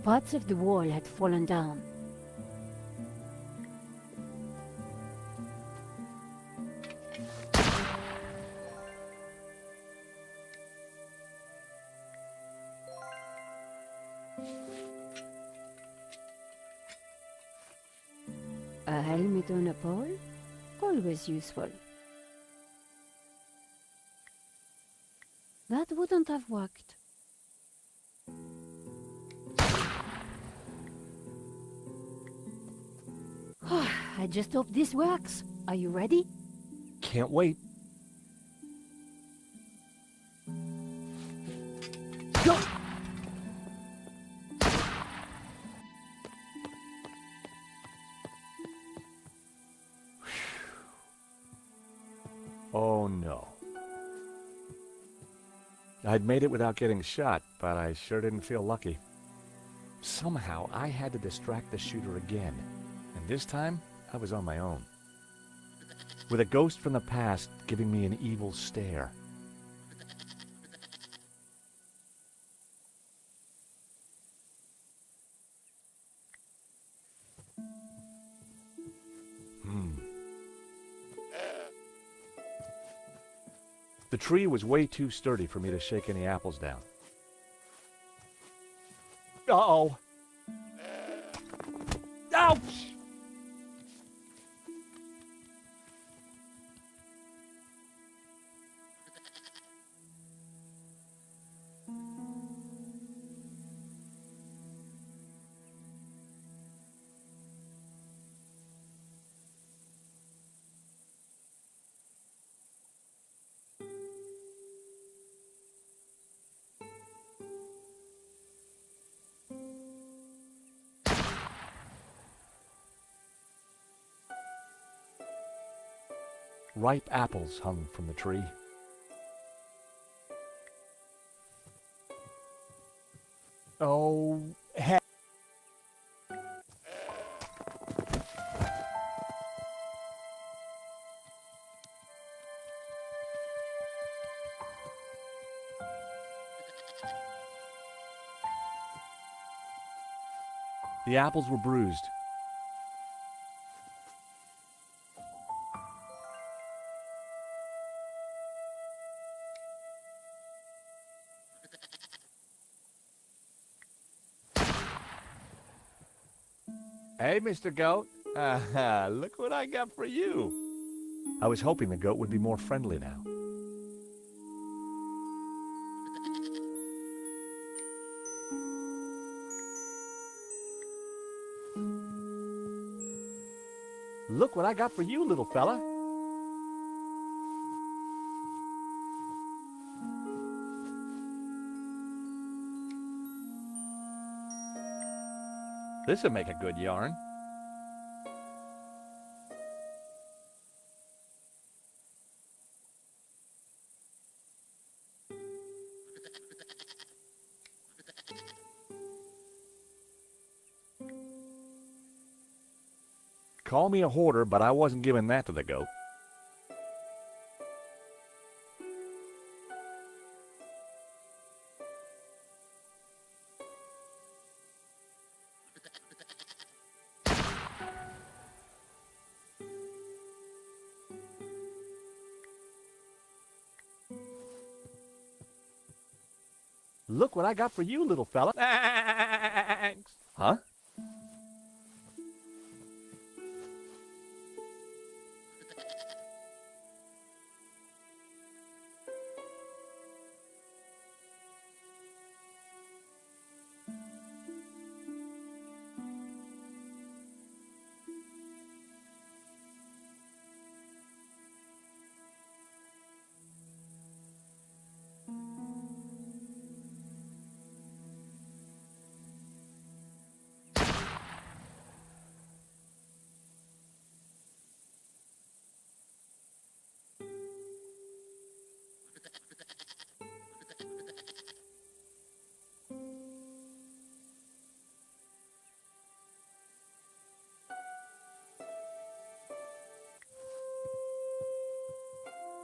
Parts of the wall had fallen down. A helmet on a pole? Always useful. That wouldn't have worked. I just hope this works. Are you ready? Can't wait. Go! Oh no. I'd made it without getting shot, but I sure didn't feel lucky. Somehow I had to distract the shooter again, and this time I was on my own. With a ghost from the past giving me an evil stare. The tree was way too sturdy for me to shake any apples down. Uh-oh! Ouch! Ripe apples hung from the tree. Oh, heck. The apples were bruised. Hey, Mr. Goat. Look what I got for you. I was hoping the goat would be more friendly now. Look what I got for you, little fella. This'll make a good yarn. Call me a hoarder, but I wasn't giving that to the goat. Look what I got for you, little fella. Thanks. Huh?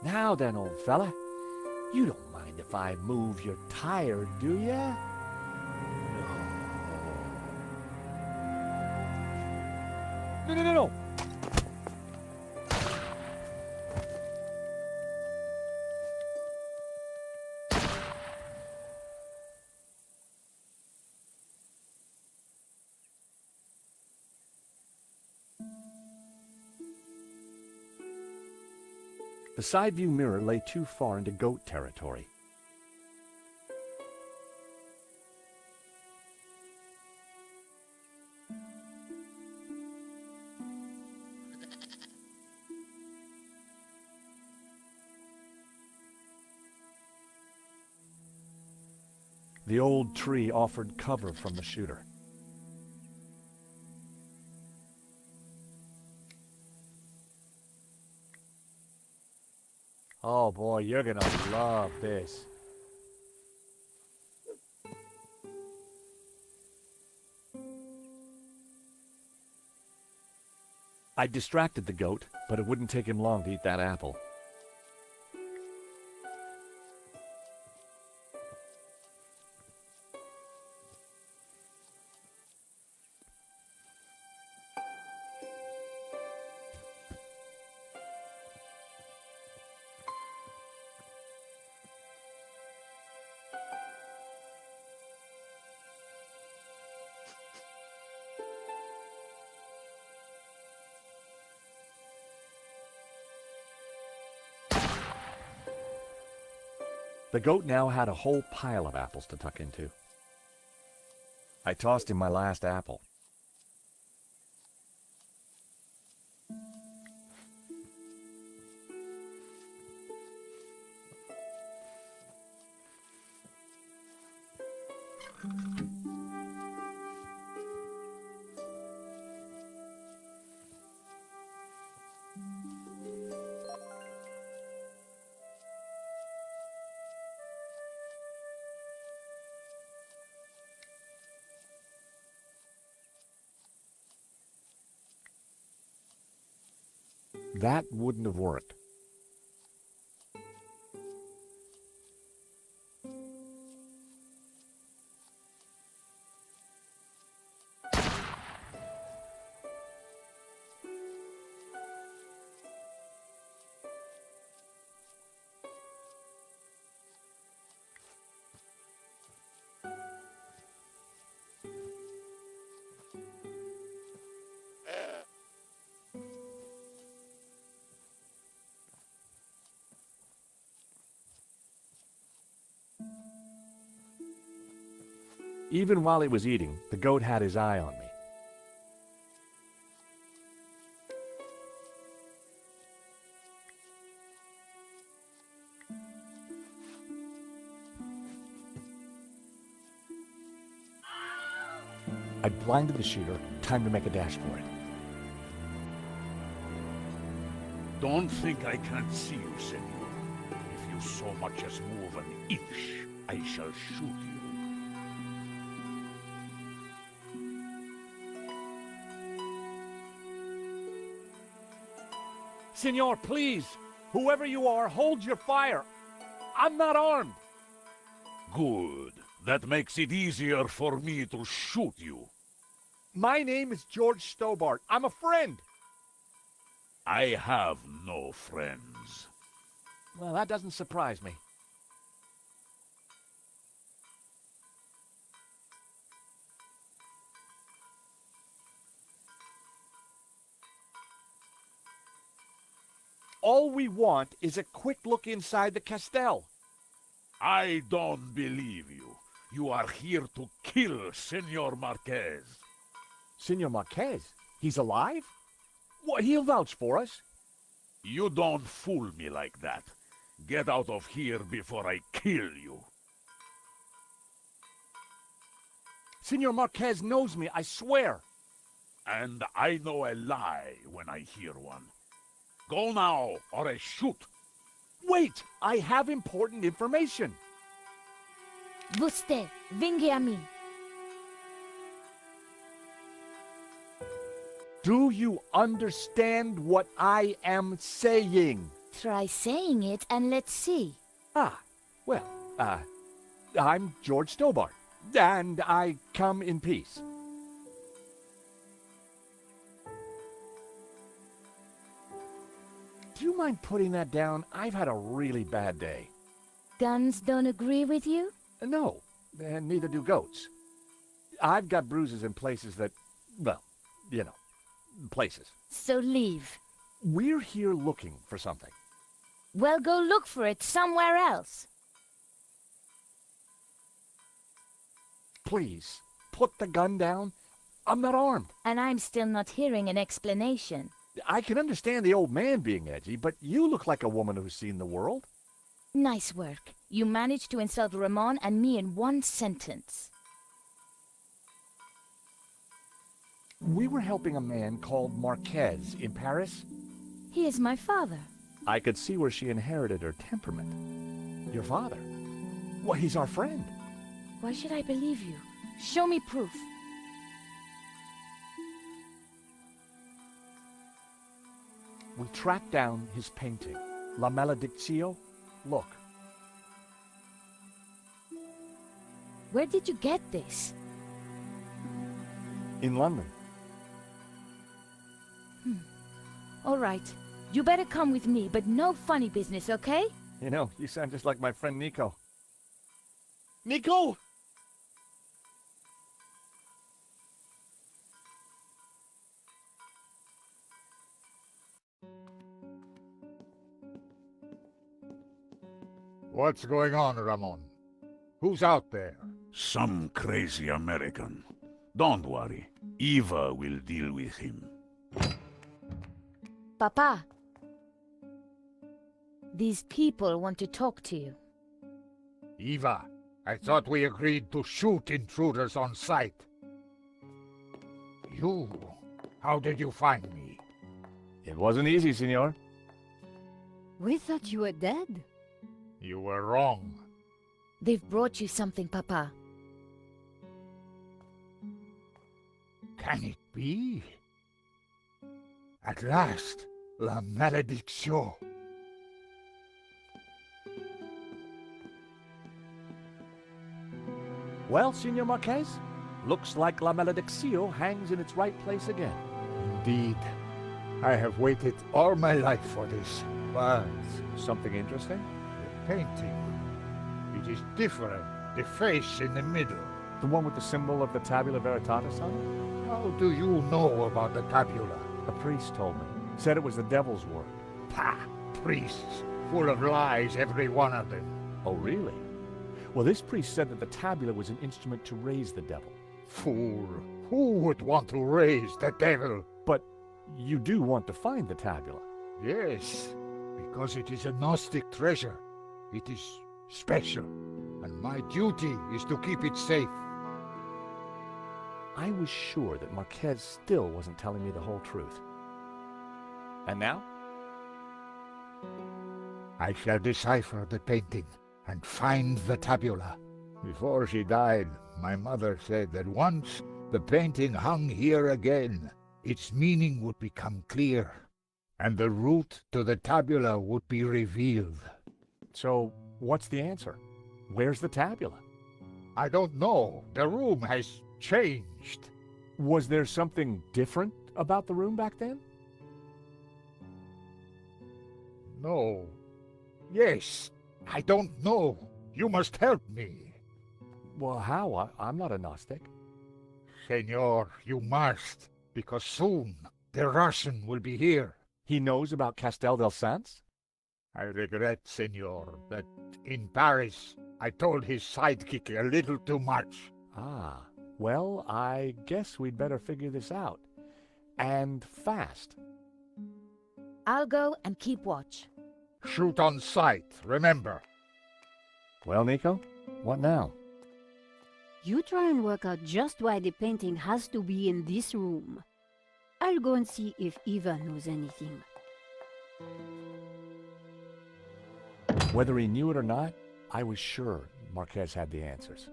Now then, old fella, you don't mind if I move your tire, do ya? No. No, no, no, no! The side view mirror lay too far into goat territory. The old tree offered cover from the shooter. Oh boy, you're gonna love this. I distracted the goat, but it wouldn't take him long to eat that apple. The goat now had a whole pile of apples to tuck into. I tossed him my last apple. That wouldn't have worked. Even while he was eating, the goat had his eye on me. I blinded the shooter. Time to make a dash for it. Don't think I can't see you, senor. If you so much as move an inch, I shall shoot you. Senor, please! Whoever you are, hold your fire! I'm not armed! Good. That makes it easier for me to shoot you. My name is George Stobart. I'm a friend! I have no friends. Well, that doesn't surprise me. All we want is a quick look inside the Castell. I don't believe you. You are here to kill Senor Marquez. Senor Marquez? He's alive? Well, he'll vouch for us. You don't fool me like that. Get out of here before I kill you. Senor Marquez knows me, I swear. And I know a lie when I hear one. Go now, or I shoot. Wait! I have important information. Você, venga a mim. Do you understand what I am saying? Try saying it and let's see. Well, I'm George Stobart, and I come in peace. Do you mind putting that down? I've had a really bad day. Guns don't agree with you? No, and neither do goats. I've got bruises in places that, well, you know, places. So leave. We're here looking for something. Well, go look for it somewhere else. Please, put the gun down. I'm not armed. And I'm still not hearing an explanation. I can understand the old man being edgy, but you look like a woman who's seen the world. Nice work. You managed to insult Ramon and me in one sentence. We were helping a man called Marquez in Paris. He is my father. I could see where she inherited her temperament. Your father? Well, he's our friend. Why should I believe you? Show me proof. We tracked down his painting, La Maledictio. Look. Where did you get this? In London. All right. You better come with me, but no funny business, okay? You know, you sound just like my friend Nico. Nico! What's going on, Ramon? Who's out there? Some crazy American. Don't worry. Eva will deal with him. Papa. These people want to talk to you. Eva, I thought we agreed to shoot intruders on sight. You, how did you find me? It wasn't easy, senor. We thought you were dead. You were wrong. They've brought you something, Papa. Can it be? At last, La Maledictio. Well, Senor Marquez, looks like La Maledictio hangs in its right place again. Indeed. I have waited all my life for this. But Something interesting? the painting, it is different. The face in the middle. The one with the symbol of the Tabula Veritatis on it? How do you know about the tabula? A priest told me. Said it was the devil's work. Pah! Priests, full of lies, every one of them. Oh, really? Well, this priest said that the tabula was an instrument to raise the devil. Fool! Who would want to raise the devil? But you do want to find the tabula. Yes, because it is a Gnostic treasure. It is special, and my duty is to keep it safe. I was sure that Marquez still wasn't telling me the whole truth. And now? I shall decipher the painting and find the tabula. Before she died, my mother said that once the painting hung here again, its meaning would become clear, and the route to the tabula would be revealed. So, what's the answer? Where's the tabula? I don't know. The room has changed. Was there something different about the room back then? No. Yes. I don't know. You must help me. Well, how? I'm not a Gnostic. Senor, you must, because soon the Russian will be here. He knows about Castell del Sants? I regret, senor, that in Paris I told his sidekick a little too much. Ah, well, I guess we'd better figure this out. And fast. I'll go and keep watch. Shoot on sight, remember. Well, Nico, what now? You try and work out just why the painting has to be in this room. I'll go and see if Eva knows anything. Whether he knew it or not, I was sure Marquez had the answers.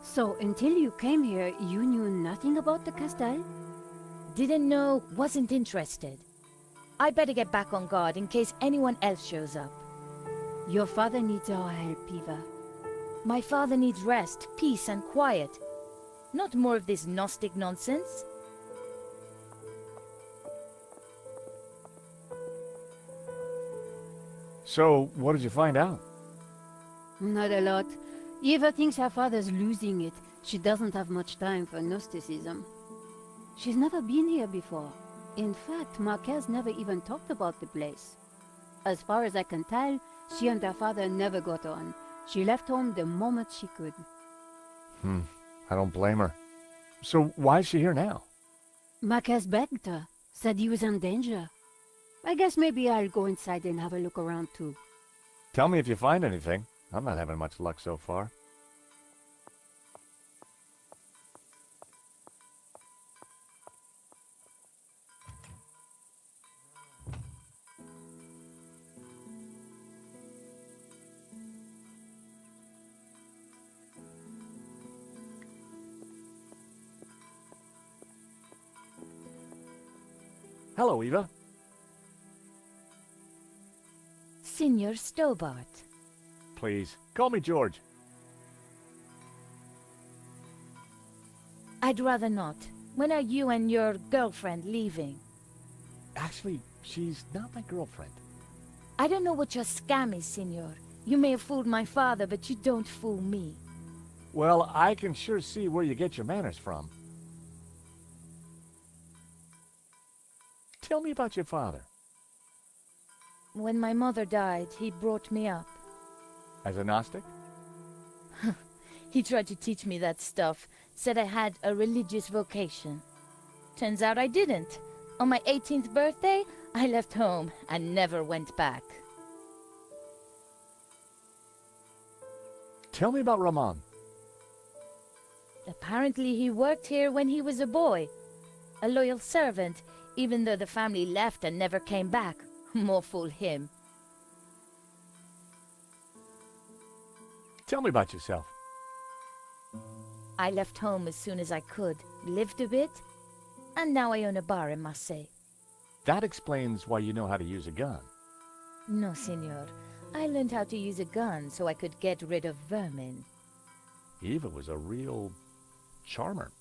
So, until you came here, you knew nothing about the Castell? Didn't know, wasn't interested. I better get back on guard in case anyone else shows up. Your father needs our help, Eva. My father needs rest, peace, and quiet. Not more of this Gnostic nonsense. So, what did you find out? Not a lot. Eva thinks her father's losing it. She doesn't have much time for Gnosticism. She's never been here before. In fact, Marquez never even talked about the place. As far as I can tell, she and her father never got on. She left home the moment she could. I don't blame her. So, why is she here now? Marquez begged her, said he was in danger. I guess maybe I'll go inside and have a look around too. Tell me if you find anything. I'm not having much luck so far. Hello, Eva. Signor Stobart. Please, call me George. I'd rather not. When are you and your girlfriend leaving? Actually, she's not my girlfriend. I don't know what your scam is, Signor. You may have fooled my father, but you don't fool me. Well, I can sure see where you get your manners from. Tell me about your father. When my mother died, he brought me up. As a Gnostic? He tried to teach me that stuff, said I had a religious vocation. Turns out I didn't. On my 18th birthday, I left home and never went back. Tell me about Ramon. Apparently he worked here when he was a boy. A loyal servant, even though the family left and never came back. More fool him. Tell me about yourself. I left home as soon as I could, lived a bit, and now I own a bar in Marseille. That explains why you know how to use a gun. No, senor. I learned how to use a gun so I could get rid of vermin. Eva was a real charmer.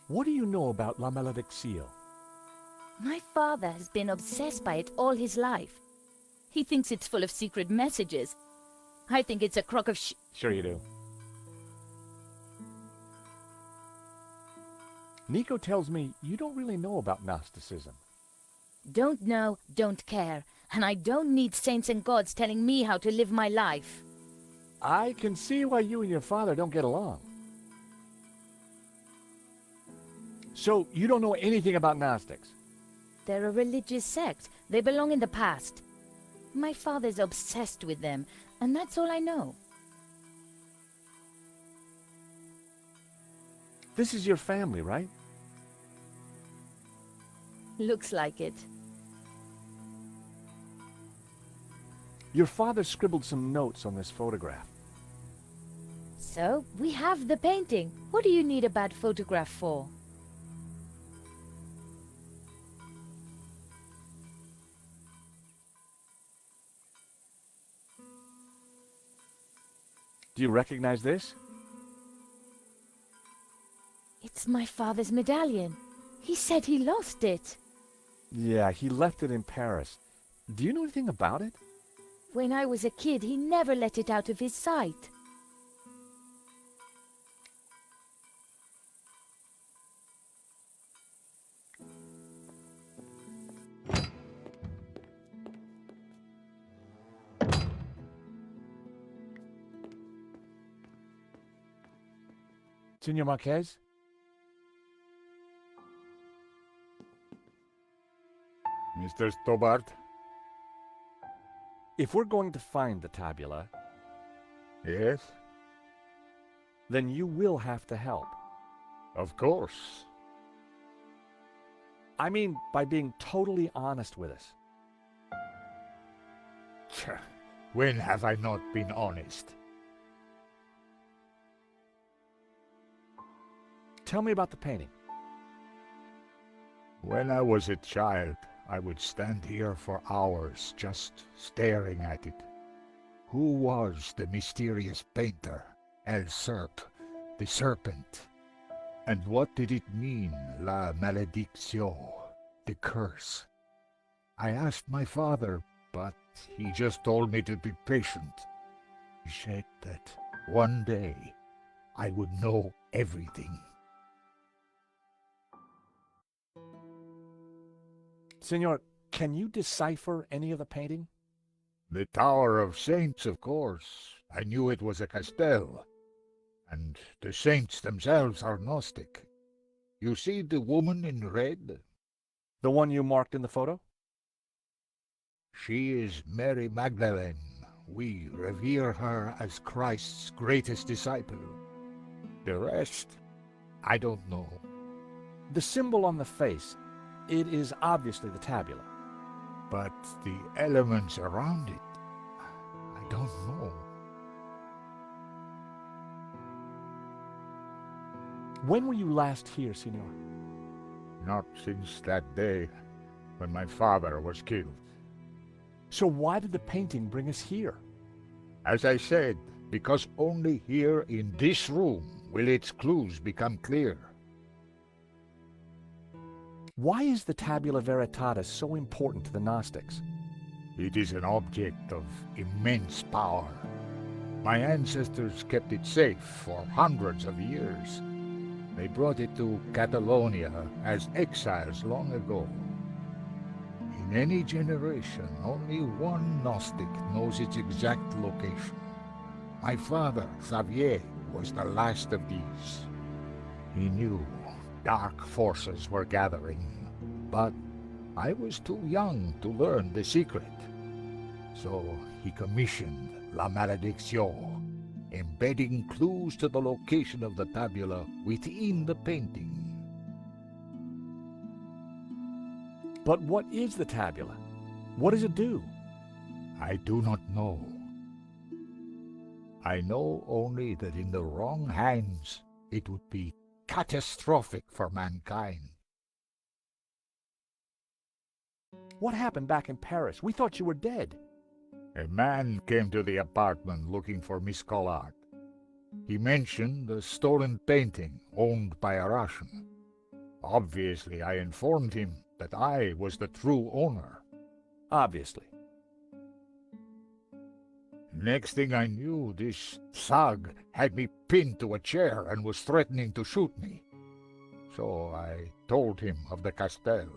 What do you know about La Malediccio? My father has been obsessed by it all his life. He thinks it's full of secret messages. I think it's a crock of Sure you do. Nico tells me you don't really know about Gnosticism. Don't know, don't care. And I don't need saints and gods telling me how to live my life. I can see why you and your father don't get along. So, you don't know anything about Gnostics? They're a religious sect. They belong in the past. My father's obsessed with them, and that's all I know. This is your family, right? Looks like it. Your father scribbled some notes on this photograph. So, we have the painting. What do you need a bad photograph for? Do you recognize this? It's my father's medallion. He said he lost it. Yeah, he left it in Paris. Do you know anything about it? When I was a kid, he never let it out of his sight. Senor Marquez? Mr. Stobart? If we're going to find the tabula, Yes? then you will have to help. Of course. I mean, by being totally honest with us. Tch, when have I not been honest? Tell me about the painting. When I was a child, I would stand here for hours just staring at it. Who was the mysterious painter, El Serp, the serpent? And what did it mean, La Maledictio, the curse? I asked my father, but he just told me to be patient. He said that one day I would know everything. Senor, can you decipher any of the painting? The Tower of Saints, of course. I knew it was a Castell. And the saints themselves are Gnostic. You see the woman in red? The one you marked in the photo? She is Mary Magdalene. We revere her as Christ's greatest disciple. The rest, I don't know. The symbol on the face, it is obviously the tabula. But the elements around it, I don't know. When were you last here, Senor? Not since that day when my father was killed. So why did the painting bring us here? As I said, because only here in this room will its clues become clear. Why is the Tabula Veritatis so important to the Gnostics? It is an object of immense power. My ancestors kept it safe for hundreds of years. They brought it to Catalonia as exiles long ago. In any generation, only one Gnostic knows its exact location. My father, Xavier, was the last of these. He knew dark forces were gathering, but I was too young to learn the secret. So he commissioned La Maledictio, embedding clues to the location of the tabula within the painting. But what is the tabula? What does it do? I do not know. I know only that in the wrong hands it would be catastrophic for mankind. What happened back in Paris? We thought you were dead. A man came to the apartment looking for Miss Collard. He mentioned a stolen painting owned by a Russian. Obviously, I informed him that I was the true owner. Obviously. Next thing I knew, this thug had me pinned to a chair and was threatening to shoot me. So I told him of the Castell,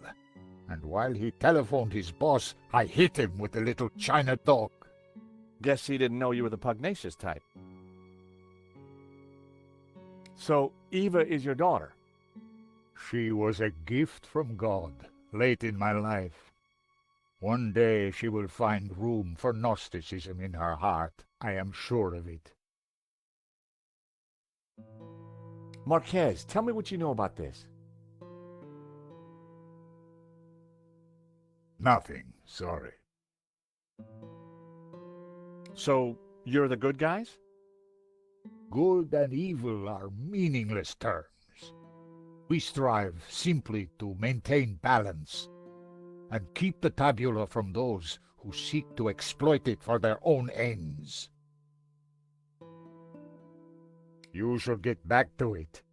and while he telephoned his boss, I hit him with the little China dog. Guess he didn't know you were the pugnacious type. So, Eva is your daughter? She was a gift from God, late in my life. One day she will find room for Gnosticism in her heart. I am sure of it. Marquez, tell me what you know about this. Nothing, sorry. So, you're the good guys? Good and evil are meaningless terms. We strive simply to maintain balance and keep the tabula from those who seek to exploit it for their own ends. You should get back to it.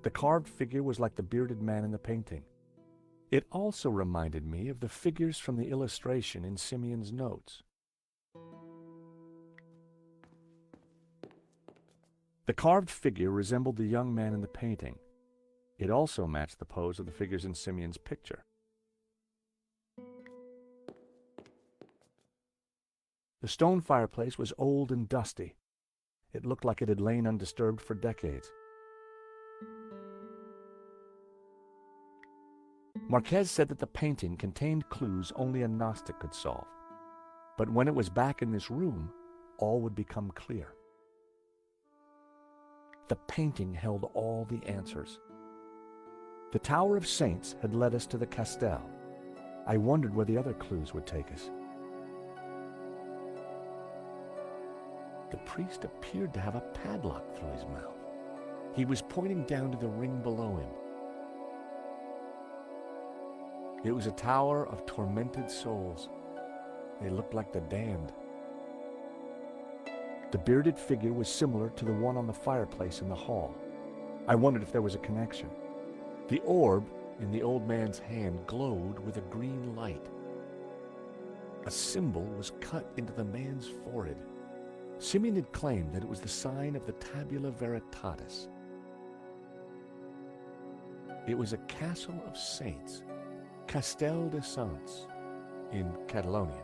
The carved figure was like the bearded man in the painting. It also reminded me of the figures from the illustration in Simeon's notes. The carved figure resembled the young man in the painting. It also matched the pose of the figures in Simeon's picture. The stone fireplace was old and dusty. It looked like it had lain undisturbed for decades. Marquez said that the painting contained clues only a Gnostic could solve. But when it was back in this room, all would become clear. The painting held all the answers. The Tower of Saints had led us to the Castell. I wondered where the other clues would take us. The priest appeared to have a padlock through his mouth. He was pointing down to the ring below him. It was a tower of tormented souls. They looked like the damned. The bearded figure was similar to the one on the fireplace in the hall. I wondered if there was a connection. The orb in the old man's hand glowed with a green light. A symbol was cut into the man's forehead. Simeon had claimed that it was the sign of the Tabula Veritatis. It was a castle of saints, Castell de Sants, in Catalonia.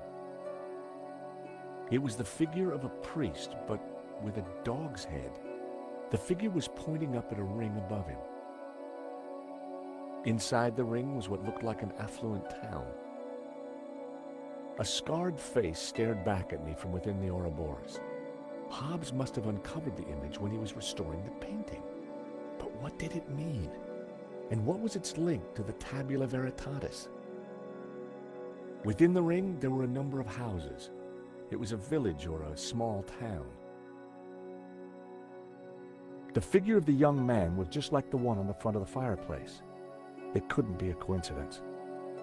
It was the figure of a priest, but with a dog's head. The figure was pointing up at a ring above him. Inside the ring was what looked like an affluent town. A scarred face stared back at me from within the Ouroboros. Hobbes must have uncovered the image when he was restoring the painting. But what did it mean? And what was its link to the Tabula Veritatis? Within the ring, there were a number of houses. It was a village or a small town. The figure of the young man was just like the one on the front of the fireplace. It couldn't be a coincidence.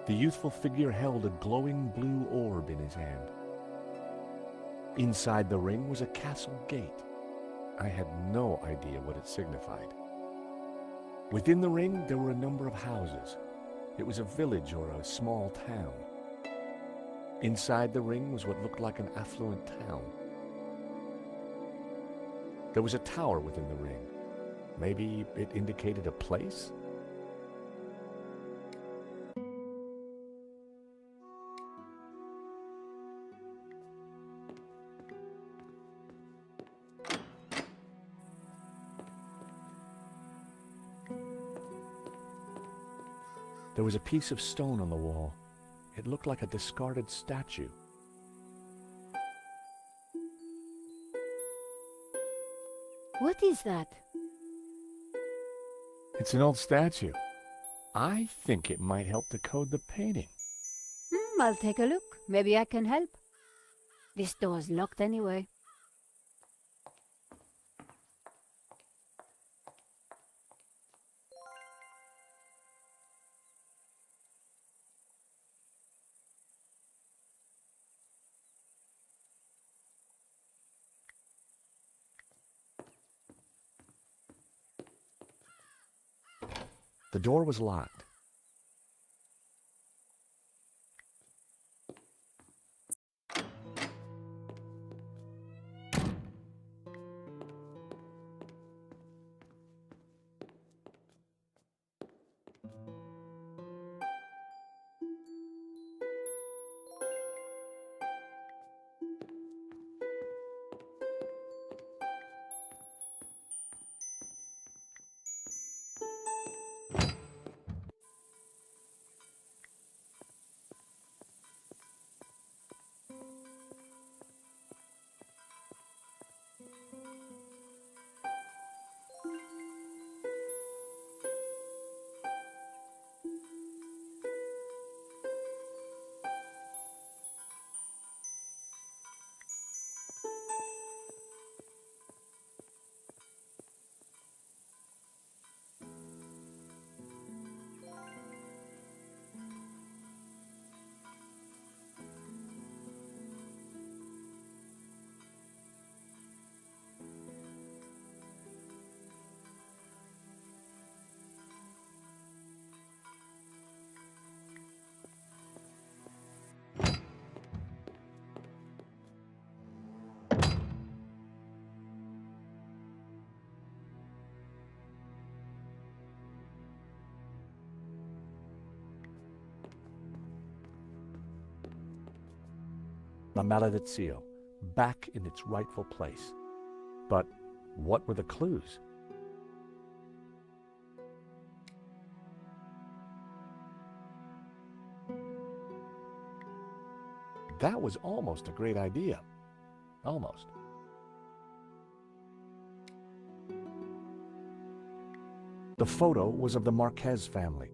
The youthful figure held a glowing blue orb in his hand. Inside the ring was a castle gate. I had no idea what it signified. Within the ring, there were a number of houses. It was a village or a small town. Inside the ring was what looked like an affluent town. There was a tower within the ring. Maybe it indicated a place? There was a piece of stone on the wall. It looked like a discarded statue. What is that? It's an old statue. I think it might help decode the painting. I'll take a look. Maybe I can help. This door's locked anyway. The door was locked. La Maledizio, back in its rightful place. But what were the clues? That was almost a great idea. Almost. The photo was of the Marquez family.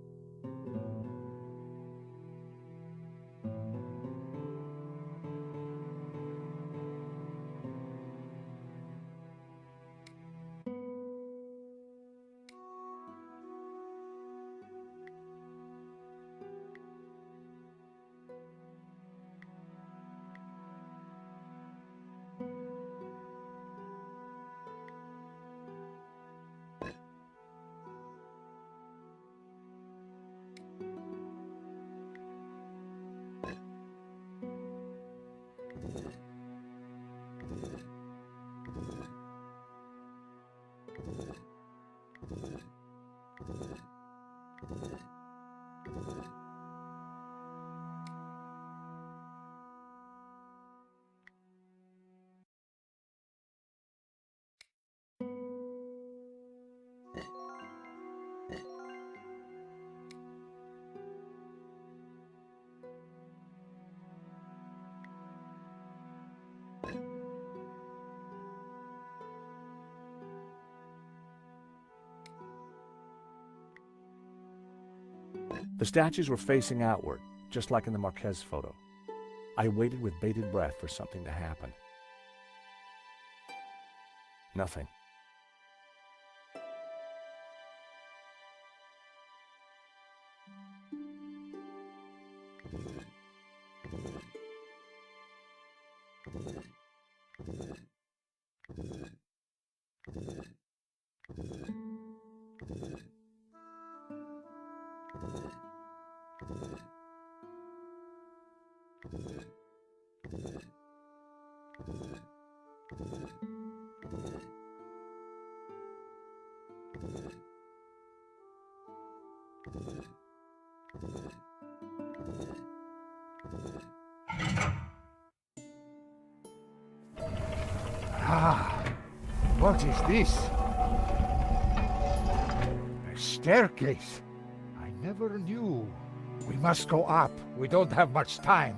The statues were facing outward, just like in the Marquez photo. I waited with bated breath for something to happen. Nothing. Ah, what is this? A staircase. I never knew. We must go up. We don't have much time.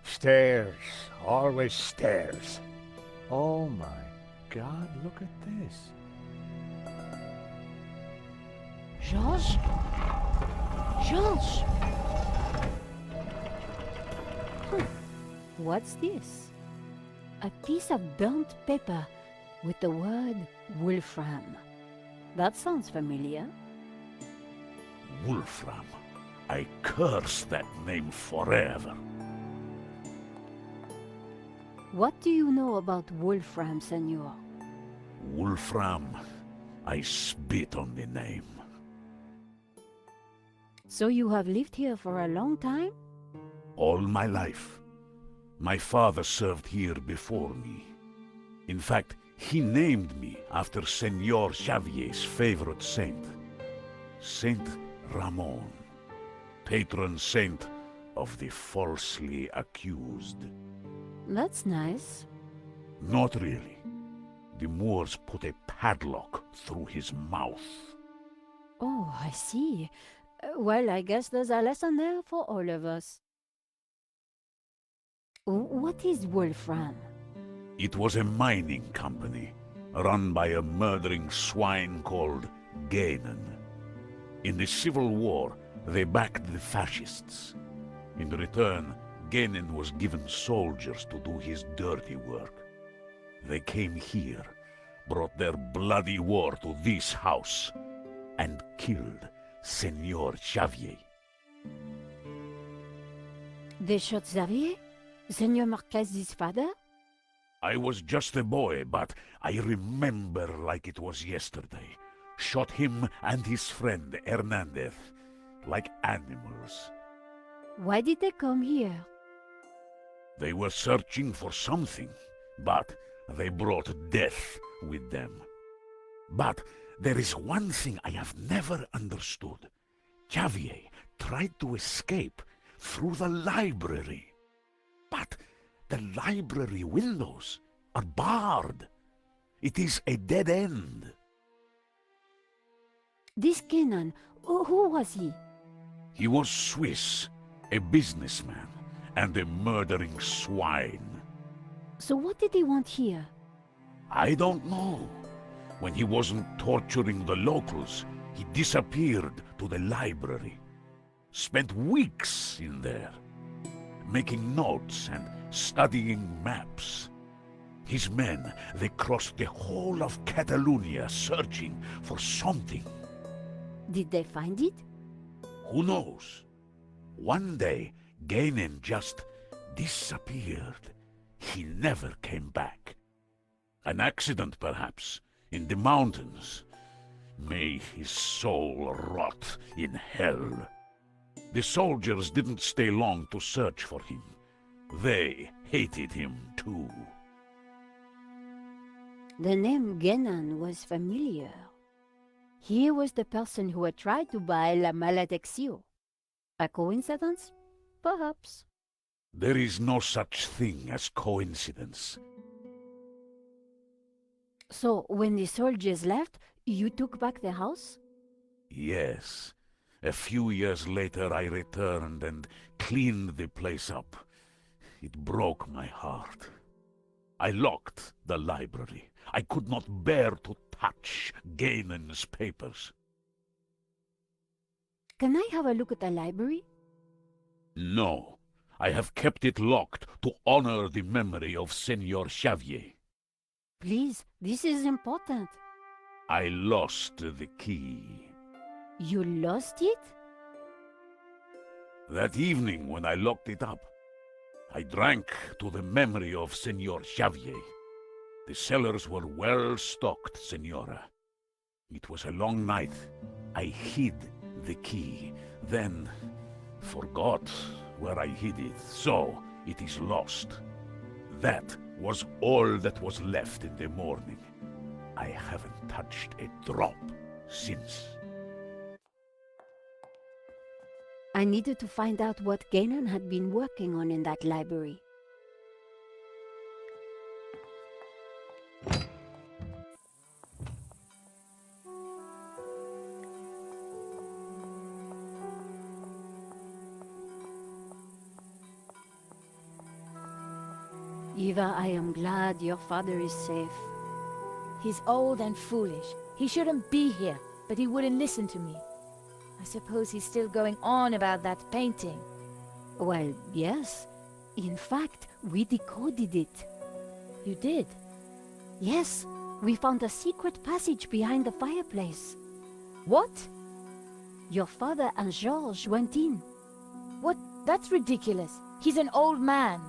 Stairs. Always stairs. Oh my God, look at this. Georges? Georges! What's this? A piece of burnt paper with the word Wolfram. That sounds familiar. Wolfram. I curse that name forever. What do you know about Wolfram, senor? Wolfram. I spit on the name. So you have lived here for a long time? All my life. My father served here before me. In fact, he named me after Senor Xavier's favorite saint. Saint Ramon, patron saint of the falsely accused. That's nice. Not really. The Moors put a padlock through his mouth. Oh, I see. Well, I guess there's a lesson there for all of us. What is Wolfram? It was a mining company, run by a murdering swine called Gainen. In the Civil War, they backed the fascists. In return, Gainen was given soldiers to do his dirty work. They came here, brought their bloody war to this house, and killed Senor Xavier. They shot Xavier? Senor Marquez's father? I was just a boy, but I remember like it was yesterday. Shot him and his friend Hernandez, like animals. Why did they come here? They were searching for something, but they brought death with them. But there is one thing I have never understood. Xavier tried to escape through the library. But the library windows are barred. It is a dead end. This Kenan, who was he? He was Swiss, a businessman, and a murdering swine. So what did he want here? I don't know. When he wasn't torturing the locals, he disappeared to the library. Spent weeks in there, making notes and studying maps. His men, they crossed the whole of Catalonia searching for something. Did they find it? Who knows? One day, Gainen just disappeared. He never came back. An accident, perhaps, in the mountains. May his soul rot in hell. The soldiers didn't stay long to search for him. They hated him too. The name Genan was familiar. He was the person who had tried to buy La Maledicción. A coincidence? Perhaps. There is no such thing as coincidence. So, when the soldiers left, you took back the house? Yes. A few years later I returned and cleaned the place up. It broke my heart. I locked the library. I could not bear to touch Ganon's papers. Can I have a look at the library? No. I have kept it locked to honor the memory of Senor Xavier. Please, this is important. I lost the key. You lost it? That evening when I locked it up, I drank to the memory of Senor Xavier. The cellars were well stocked, Senora. It was a long night. I hid the key, then forgot where I hid it, so it is lost. That was all that was left in the morning. I haven't touched a drop since. I needed to find out what Ganon had been working on in that library. Eva, I am glad your father is safe. He's old and foolish. He shouldn't be here, but he wouldn't listen to me. I suppose he's still going on about that painting. Well, yes. In fact, we decoded it. You did? Yes, we found a secret passage behind the fireplace. What? Your father and Georges went in. What? That's ridiculous. He's an old man.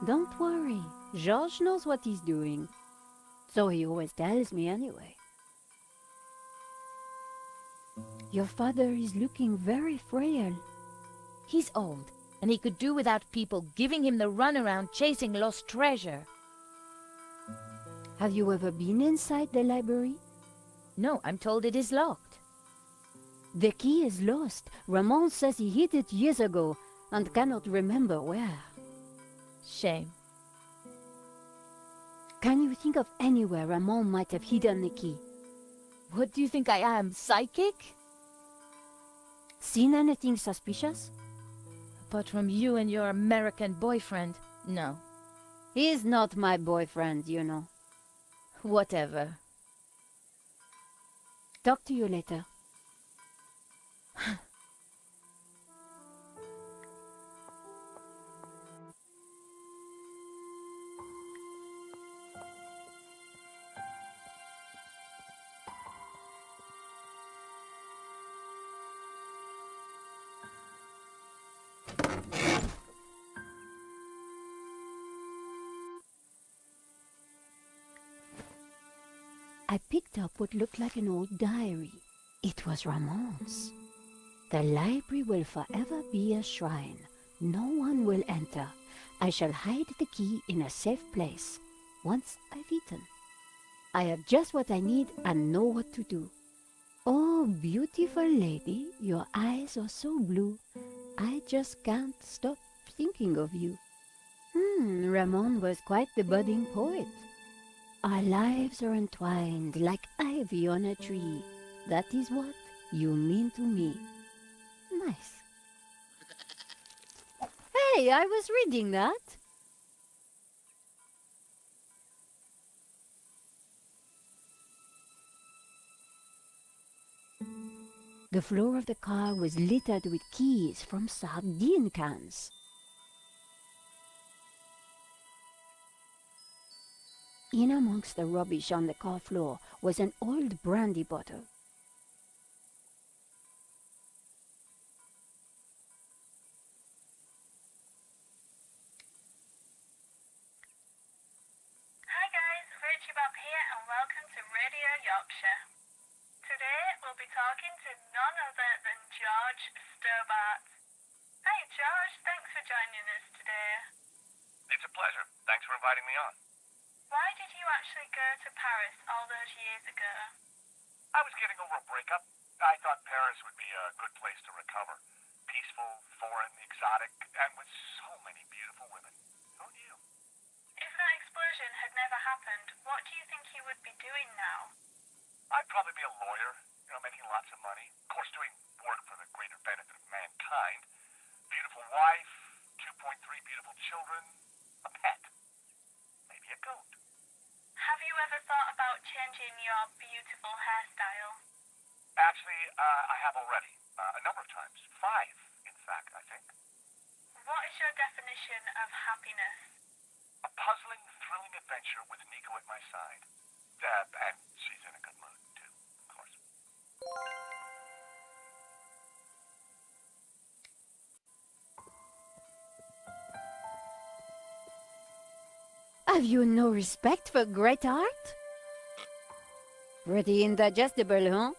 Don't worry, Georges knows what he's doing. So he always tells me anyway. Your father is looking very frail. He's old, and he could do without people giving him the runaround chasing lost treasure. Have you ever been inside the library? No, I'm told it is locked. The key is lost. Ramon says he hid it years ago and cannot remember where. Shame. Can you think of anywhere Ramon might have hidden the key? What do you think I am, psychic? Seen anything suspicious? Apart from you and your American boyfriend, no. He's not my boyfriend, you know. Whatever. Talk to you later. I picked up what looked like an old diary. It was Ramon's. The library will forever be a shrine. No one will enter. I shall hide the key in a safe place. Once I've eaten. I have just what I need and know what to do. Oh, beautiful lady, your eyes are so blue. I just can't stop thinking of you. Ramon was quite the budding poet. Our lives are entwined like ivy on a tree. That is what you mean to me. Nice. Hey, I was reading that. The floor of the car was littered with keys from sardine cans. In amongst the rubbish on the car floor was an old brandy bottle. Hi guys, Richie Bob here and welcome to Radio Yorkshire. Today we'll be talking to none other than George Stobart. Hey George, thanks for joining us today. It's a pleasure. Thanks for inviting me on. Why did you actually go to Paris all those years ago? I was getting over a breakup. I thought Paris would be a good place to recover. Peaceful, foreign, exotic, and with so many beautiful women. Who knew? If that explosion had never happened, what do you think you would be doing now? I'd probably be a lawyer, making lots of money. Of course, doing work for the greater benefit of mankind. Beautiful wife, 2.3 beautiful children, a pet, maybe a goat. Have you ever thought about changing your beautiful hairstyle? Actually, I have already. A number of times. 5, in fact, I think. What is your definition of happiness? A puzzling, thrilling adventure with Nico at my side. And she's in a good mood, too, of course. Have you no respect for great art? Pretty indigestible, huh?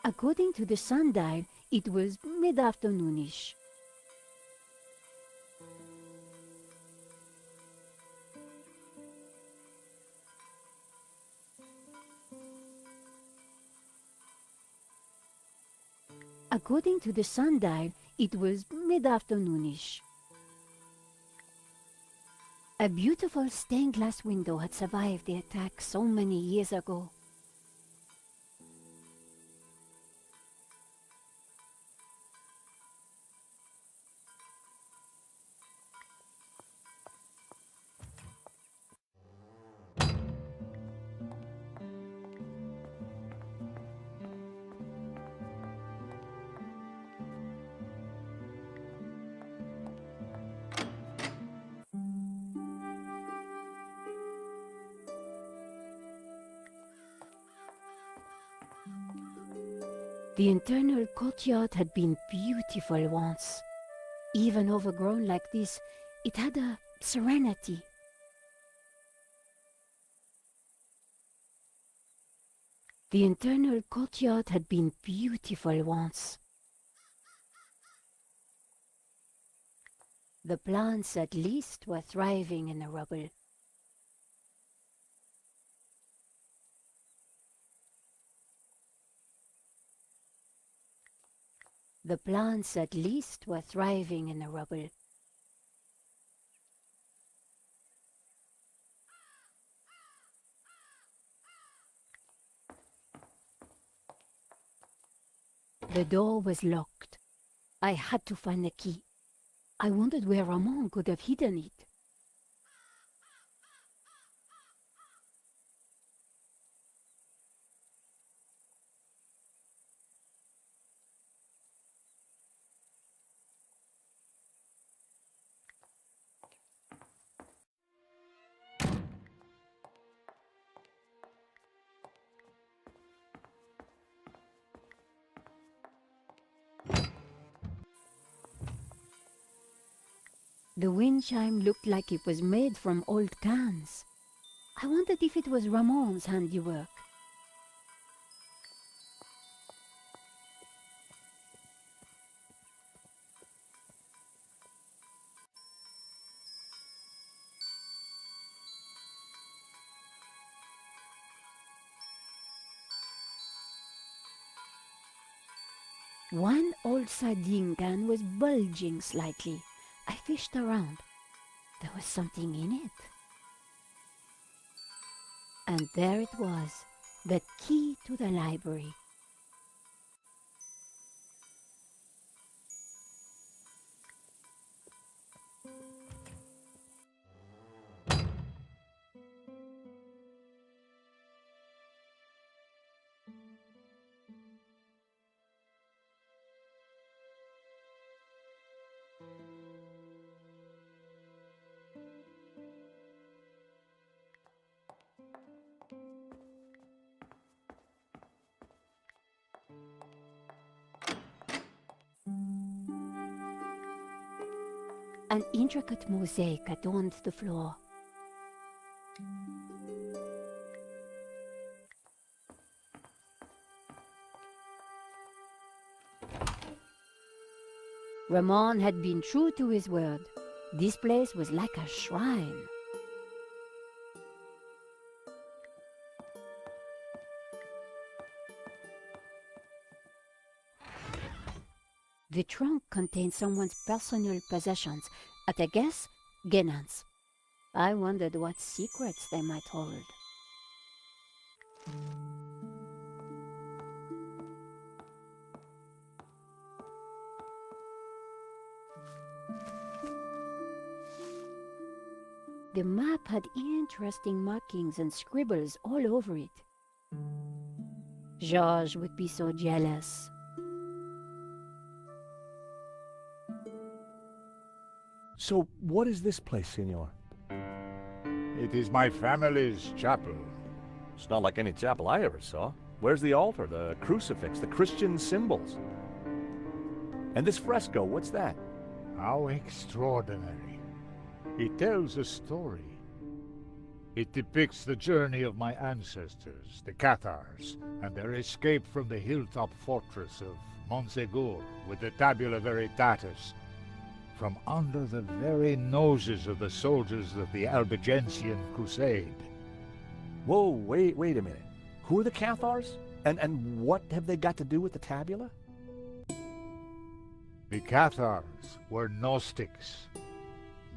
According to the sundial, it was mid-afternoonish. According to the sundial, it was mid-afternoonish. A beautiful stained glass window had survived the attack so many years ago. The internal courtyard had been beautiful once. Even overgrown like this, it had a serenity. The internal courtyard had been beautiful once. The plants at least were thriving in the rubble. The plants at least were thriving in the rubble. The door was locked. I had to find the key. I wondered where Ramon could have hidden it. The wind chime looked like it was made from old cans. I wondered if it was Ramon's handiwork. One old sardine can was bulging slightly. I fished around. There was something in it. And there it was, the key to the library. An intricate mosaic adorned the floor. Ramon had been true to his word. This place was like a shrine. The trunk contained someone's personal possessions, at a guess, Genan's. I wondered what secrets they might hold. The map had interesting markings and scribbles all over it. Georges would be so jealous. So, what is this place, senor? It is my family's chapel. It's not like any chapel I ever saw. Where's the altar, the crucifix, the Christian symbols? And this fresco, what's that? How extraordinary. It tells a story. It depicts the journey of my ancestors, the Cathars, and their escape from the hilltop fortress of Montsegur with the Tabula Veritatis, from under the very noses of the soldiers of the Albigensian Crusade. Whoa, wait a minute. Who are the Cathars? And what have they got to do with the tabula? The Cathars were Gnostics.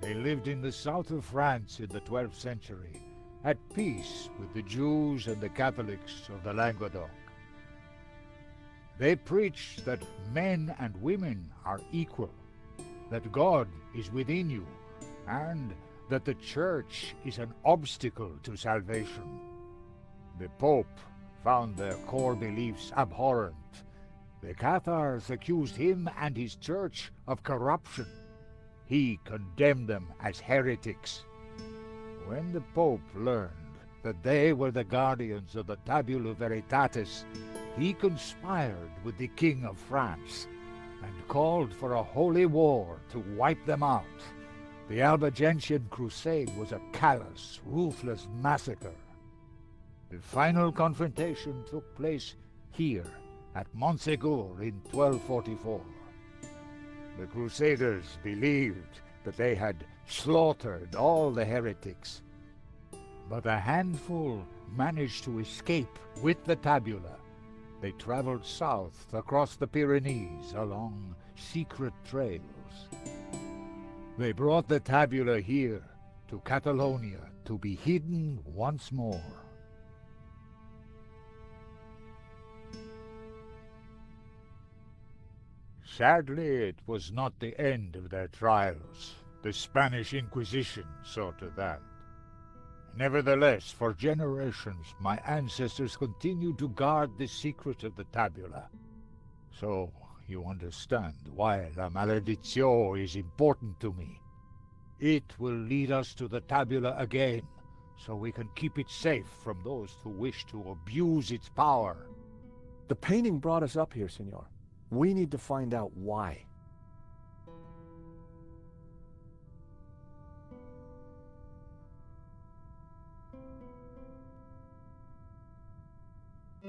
They lived in the south of France in the 12th century, at peace with the Jews and the Catholics of the Languedoc. They preached that men and women are equal, that God is within you, and that the Church is an obstacle to salvation. The Pope found their core beliefs abhorrent. The Cathars accused him and his Church of corruption. He condemned them as heretics. When the Pope learned that they were the guardians of the Tabula Veritatis, he conspired with the King of France and called for a holy war to wipe them out. The Albigensian Crusade was a callous, ruthless massacre. The final confrontation took place here at Montsegur in 1244. The Crusaders believed that they had slaughtered all the heretics, but a handful managed to escape with the tabula. They traveled south across the Pyrenees along secret trails. They brought the tabula here to Catalonia to be hidden once more. Sadly, it was not the end of their trials. The Spanish Inquisition saw to that. Nevertheless, for generations, my ancestors continued to guard the secret of the tabula. So, you understand why La Maledicció is important to me. It will lead us to the tabula again, so we can keep it safe from those who wish to abuse its power. The painting brought us up here, senor. We need to find out why.